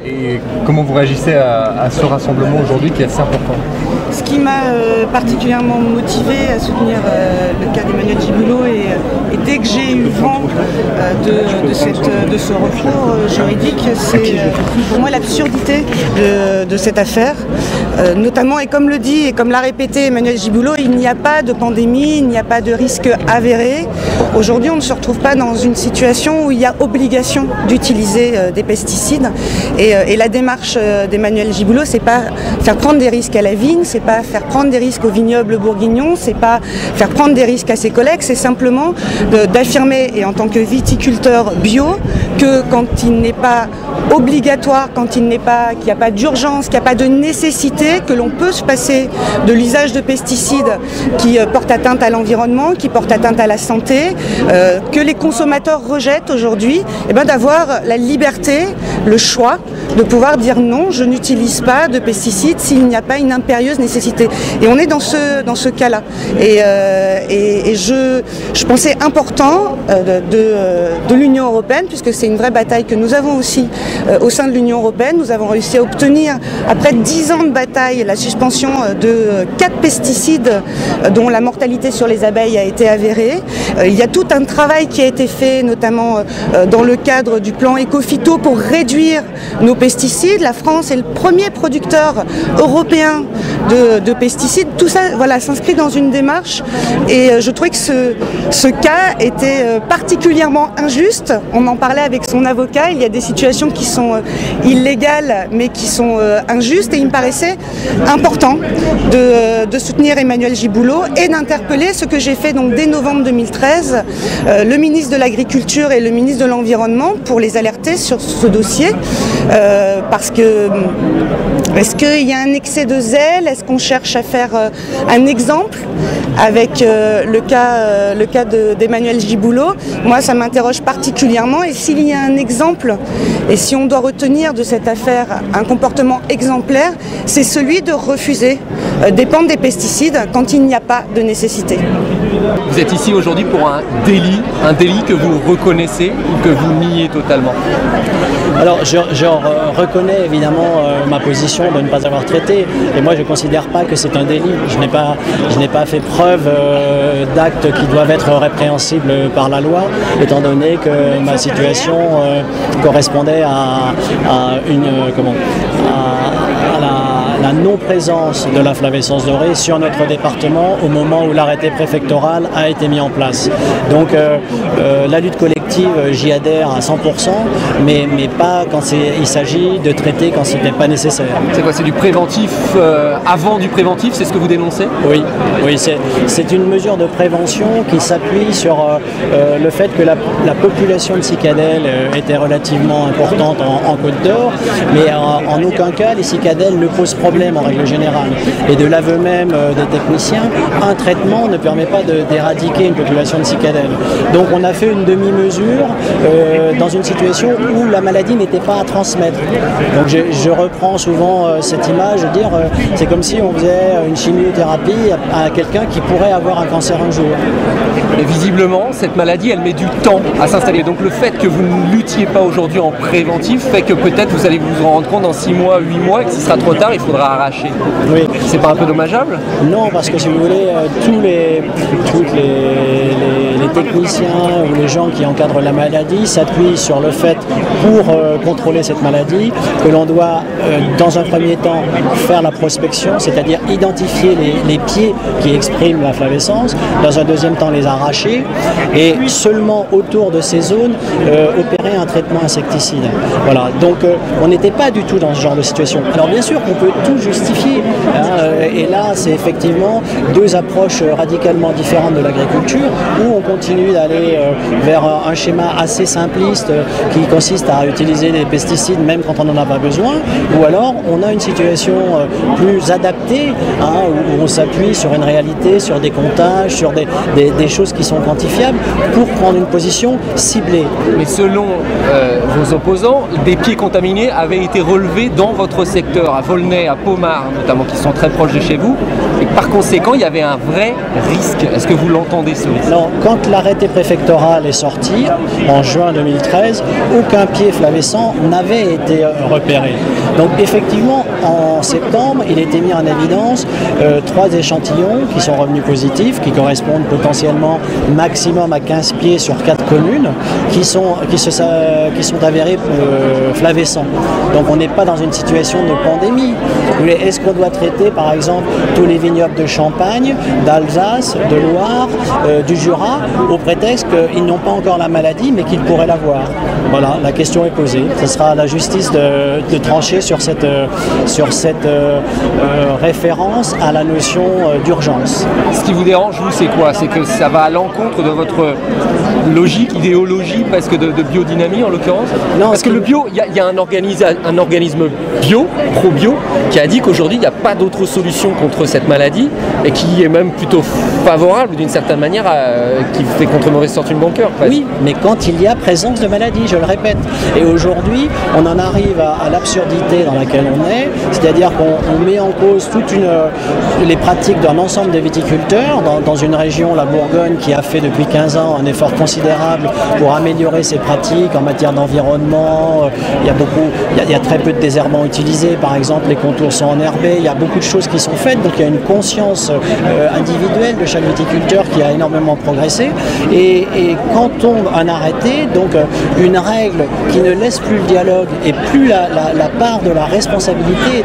Et comment vous réagissez à ce rassemblement aujourd'hui qui est assez important? Ce qui m'a particulièrement motivé à soutenir le cas d'Emmanuel Giboulot et dès que j'ai eu vent de ce recours juridique, c'est pour moi l'absurdité de cette affaire. Notamment, et comme le dit et comme l'a répété Emmanuel Giboulot, il n'y a pas de pandémie, il n'y a pas de risque avéré. Aujourd'hui, on ne se retrouve pas dans une situation où il y a obligation d'utiliser des pesticides. Et la démarche d'Emmanuel Giboulot, c'est pas faire prendre des risques à la vigne, c'est pas faire prendre des risques au vignoble bourguignon, c'est pas faire prendre des risques à ses collègues, c'est simplement d'affirmer, et en tant que viticulteur bio, que quand il n'est pas obligatoire, quand il n'y a pas d'urgence, qu'il n'y a pas de nécessité, que l'on peut se passer de l'usage de pesticides qui portent atteinte à l'environnement, qui portent atteinte à la santé, que les consommateurs rejettent aujourd'hui, d'avoir la liberté, le choix de pouvoir dire non, je n'utilise pas de pesticides s'il n'y a pas une impérieuse nécessité. Et on est dans ce cas-là. Et je pensais important de l'Union européenne, puisque c'est une vraie bataille que nous avons aussi au sein de l'Union européenne. Nous avons réussi à obtenir, après 10 ans de bataille, la suspension de 4 pesticides dont la mortalité sur les abeilles a été avérée. Il y a tout un travail qui a été fait, notamment dans le cadre du plan Ecophyto, pour réduire nos pesticides. La France est le premier producteur européen de pesticides. Tout ça s'inscrit dans une démarche et je trouvais que ce cas était particulièrement injuste. On en parlait avec son avocat, il y a des situations qui sont illégales mais qui sont injustes et il me paraissait important de soutenir Emmanuel Giboulot et d'interpeller ce que j'ai fait donc dès novembre 2013, le ministre de l'Agriculture et le ministre de l'Environnement pour les alerter sur ce dossier parce que est-ce qu'il y a un excès de zèle? Est-ce qu'on cherche à faire un exemple avec le cas d'Emmanuel Giboulot? Moi, ça m'interroge particulièrement. Et s'il y a un exemple, et si on doit retenir de cette affaire un comportement exemplaire, c'est celui de refuser d'épandre des pesticides quand il n'y a pas de nécessité. Vous êtes ici aujourd'hui pour un délit que vous reconnaissez ou que vous niez totalement? Alors, je reconnais évidemment ma position de ne pas avoir traité, et moi je ne considère pas que c'est un délit. Je n'ai pas fait preuve d'actes qui doivent être répréhensibles par la loi, étant donné que ma situation correspondait à la non-présence de la flavescence dorée sur notre département au moment où l'arrêté préfectoral a été mis en place. Donc la lutte collective, j'y adhère à 100%, mais pas quand il s'agit de traiter quand ce n'est pas nécessaire. C'est quoi? C'est du préventif avant du préventif? C'est ce que vous dénoncez? Oui, c'est une mesure de prévention qui s'appuie sur le fait que la population de cicadelles était relativement importante en Côte d'Or, mais en aucun cas les cicadelles ne posent problème en règle générale. Et de l'aveu même des techniciens, un traitement ne permet pas d'éradiquer une population de cicadelles. Donc on a fait une demi-mesure dans une situation où la maladie n'était pas à transmettre. Donc je reprends souvent cette image de dire c'est comme si on faisait une chimiothérapie à quelqu'un qui pourrait avoir un cancer un jour. Et visiblement, cette maladie, elle met du temps à s'installer. Donc le fait que vous ne luttiez pas aujourd'hui en préventif fait que peut-être vous allez vous en rendre compte dans 6 mois, 8 mois, et que ce sera trop tard, il faudra arracher. Oui. C'est pas un peu dommageable? Non, parce que si vous voulez, tous les techniciens ou les gens qui encadrent la maladie s'appuient sur le fait, pour contrôler cette maladie, que l'on doit, dans un premier temps, faire la prospection, c'est-à-dire identifier les pieds qui expriment la flavescence, dans un deuxième temps les arracher, et seulement autour de ces zones, opérer un traitement insecticide. Voilà, donc on n'était pas du tout dans ce genre de situation. Alors bien sûr qu'on peut tout justifier, et là c'est effectivement deux approches radicalement différentes de l'agriculture, où on continue d'aller vers un schéma assez simpliste qui consiste à utiliser des pesticides même quand on n'en a pas besoin, ou alors on a une situation plus adaptée, où on s'appuie sur une réalité, sur des comptages, sur des choses qui sont quantifiables pour prendre une position ciblée. Mais selon vos opposants, des pieds contaminés avaient été relevés dans votre secteur, à Volnay, à Pommard notamment, qui sont très proches de chez vous, et par conséquent, il y avait un vrai risque. Est-ce que vous l'entendez, ce risque? Non, quand l'arrêté préfectoral est sorti, en juin 2013, aucun pied flavescent n'avait été repéré. Donc effectivement, en septembre, il était mis en évidence 3 échantillons qui sont revenus positifs, qui correspondent potentiellement maximum à 15 pieds sur 4 communes, qui sont avérés flavescents. Donc on n'est pas dans une situation de pandémie. Est-ce qu'on doit traiter par exemple tous les vignobles de Champagne, d'Alsace, de Loire, du Jura, au prétexte qu'ils n'ont pas encore la maladie mais qu'ils pourraient l'avoir? Voilà, la question est posée. Ce sera à la justice de trancher sur cette référence à la notion d'urgence. Ce qui vous dérange, vous, c'est quoi? C'est que ça va à l'encontre de votre logique, idéologie, presque de biodynamie en l'occurrence? Non, parce que le bio, il y a un organisme bio, pro-bio, qui a dit qu'aujourd'hui, il n'y a pas d'autre solution contre cette maladie et qui est même plutôt favorable d'une certaine manière, qui fait contre mauvaise fortune bon cœur. Oui, mais quand il y a présence de maladie, je le répète. Et aujourd'hui, on en arrive à l'absurdité dans laquelle on est, c'est-à-dire qu'on met en cause les pratiques d'un ensemble de viticulteurs dans une région, la Bourgogne, qui a fait depuis 15 ans un effort considérable pour améliorer ses pratiques en matière d'environnement. Il y a très peu de désherbants utilisés, par exemple, les contours sont enherbés, il y a beaucoup de choses qui sont faites, donc il y a une conscience individuelle de chaque viticulteur qui a énormément progressé. Et quand tombe un arrêté, donc une règle qui ne laisse plus le dialogue et plus la part de la responsabilité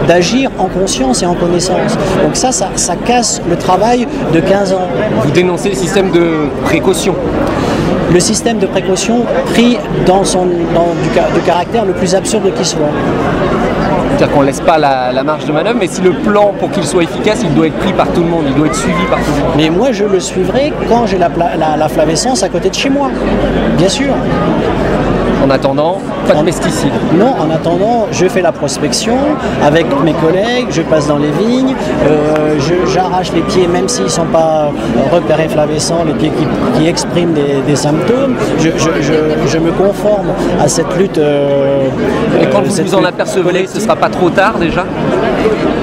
d'agir en conscience et en connaissance. Donc ça casse le travail de 15 ans. Vous dénoncez le système de précaution? Le système de précaution pris du caractère le plus absurde qui soit. C'est-à-dire qu'on ne laisse pas la marge de manœuvre, mais si le plan, pour qu'il soit efficace, il doit être pris par tout le monde, il doit être suivi par tout le monde. Mais moi, je le suivrai quand j'ai la flavescence à côté de chez moi, bien sûr. En attendant, pas de pesticides? Non, en attendant, je fais la prospection avec mes collègues, je passe dans les vignes, j'arrache les pieds, même s'ils ne sont pas repérés flavescents, les pieds qui expriment des symptômes. Je me conforme à cette lutte. Et quand vous en apercevez, ce ne sera pas trop tard déjà?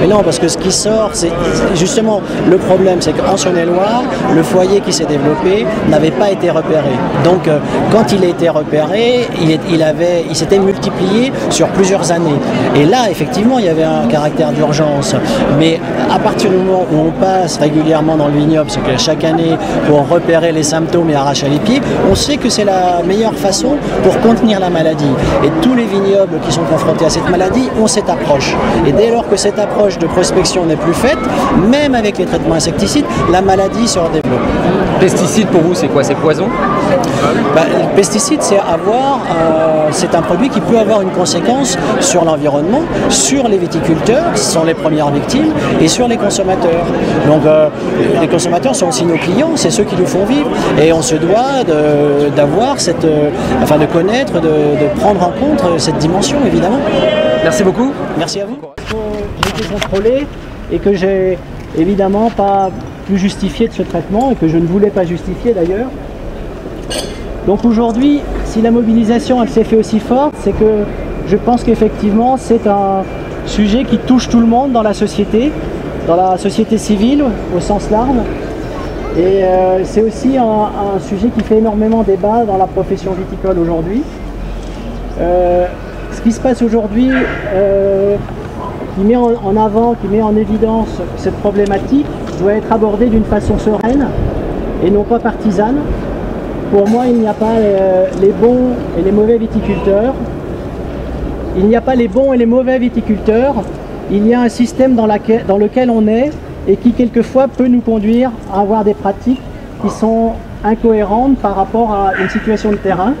Mais non, parce que ce qui sort, c'est justement le problème, c'est qu'en Saône-et-Loire, le foyer qui s'est développé n'avait pas été repéré. Donc, quand il a été repéré, il s'était multiplié sur plusieurs années. Et là, effectivement, il y avait un caractère d'urgence. Mais à partir du moment où on passe régulièrement dans le vignoble, c'est que chaque année, pour repérer les symptômes et arracher les pieds, on sait que c'est la meilleure façon pour contenir la maladie. Et tous les vignobles qui sont confrontés à cette maladie ont cette approche. Et dès lors que cette approche de prospection n'est plus faite, même avec les traitements insecticides, la maladie se redéveloppe. Pesticides, pour vous, c'est quoi? C'est poison? Le pesticide, c'est un produit qui peut avoir une conséquence sur l'environnement, sur les viticulteurs, qui sont les premières victimes, et sur les consommateurs. Donc les consommateurs sont aussi nos clients, c'est ceux qui nous font vivre, et on se doit d'avoir de connaître, de prendre en compte cette dimension, évidemment. Merci beaucoup. Merci à vous. J'ai été contrôlé et que j'ai évidemment pas pu justifier de ce traitement, et que je ne voulais pas justifier d'ailleurs. Donc aujourd'hui, si la mobilisation elle s'est fait aussi forte, c'est que je pense qu'effectivement c'est un sujet qui touche tout le monde dans la société civile au sens large. Et c'est aussi un sujet qui fait énormément débat dans la profession viticole aujourd'hui. Ce qui se passe aujourd'hui, qui met en avant, qui met en évidence cette problématique, doit être abordé d'une façon sereine et non pas partisane. Pour moi, il n'y a pas les bons et les mauvais viticulteurs. Il n'y a pas les bons et les mauvais viticulteurs. Il y a un système dans lequel on est et qui quelquefois peut nous conduire à avoir des pratiques qui sont incohérentes par rapport à une situation de terrain.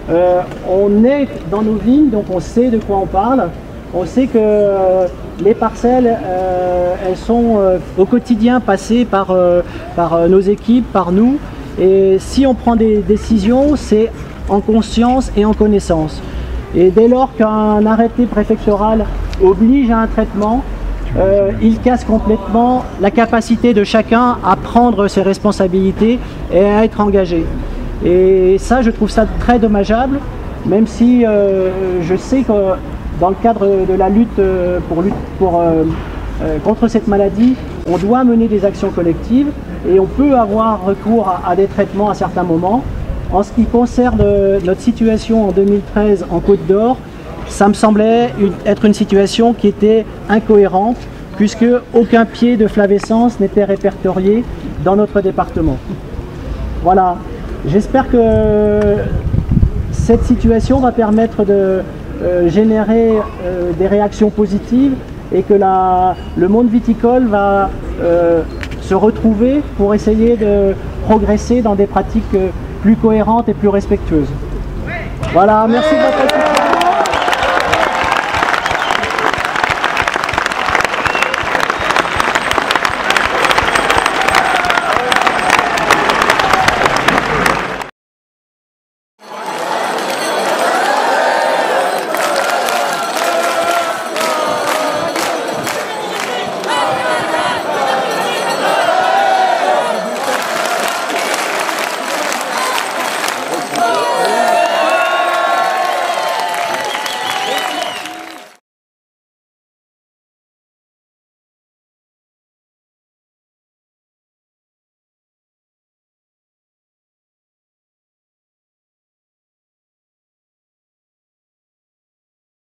On est dans nos vignes, donc on sait de quoi on parle. On sait que les parcelles, elles sont au quotidien passées par nos équipes, par nous. Et si on prend des décisions, c'est en conscience et en connaissance. Et dès lors qu'un arrêté préfectoral oblige à un traitement, il casse complètement la capacité de chacun à prendre ses responsabilités et à être engagé. Et ça, je trouve ça très dommageable, même si je sais que dans le cadre de la lutte pour contre cette maladie, on doit mener des actions collectives et on peut avoir recours à des traitements à certains moments. En ce qui concerne notre situation en 2013 en Côte d'Or, ça me semblait être une situation qui était incohérente puisque aucun pied de flavescence n'était répertorié dans notre département. Voilà, j'espère que cette situation va permettre de générer des réactions positives et que le monde viticole va se retrouver pour essayer de progresser dans des pratiques plus cohérentes et plus respectueuses. Voilà, merci de votre attention.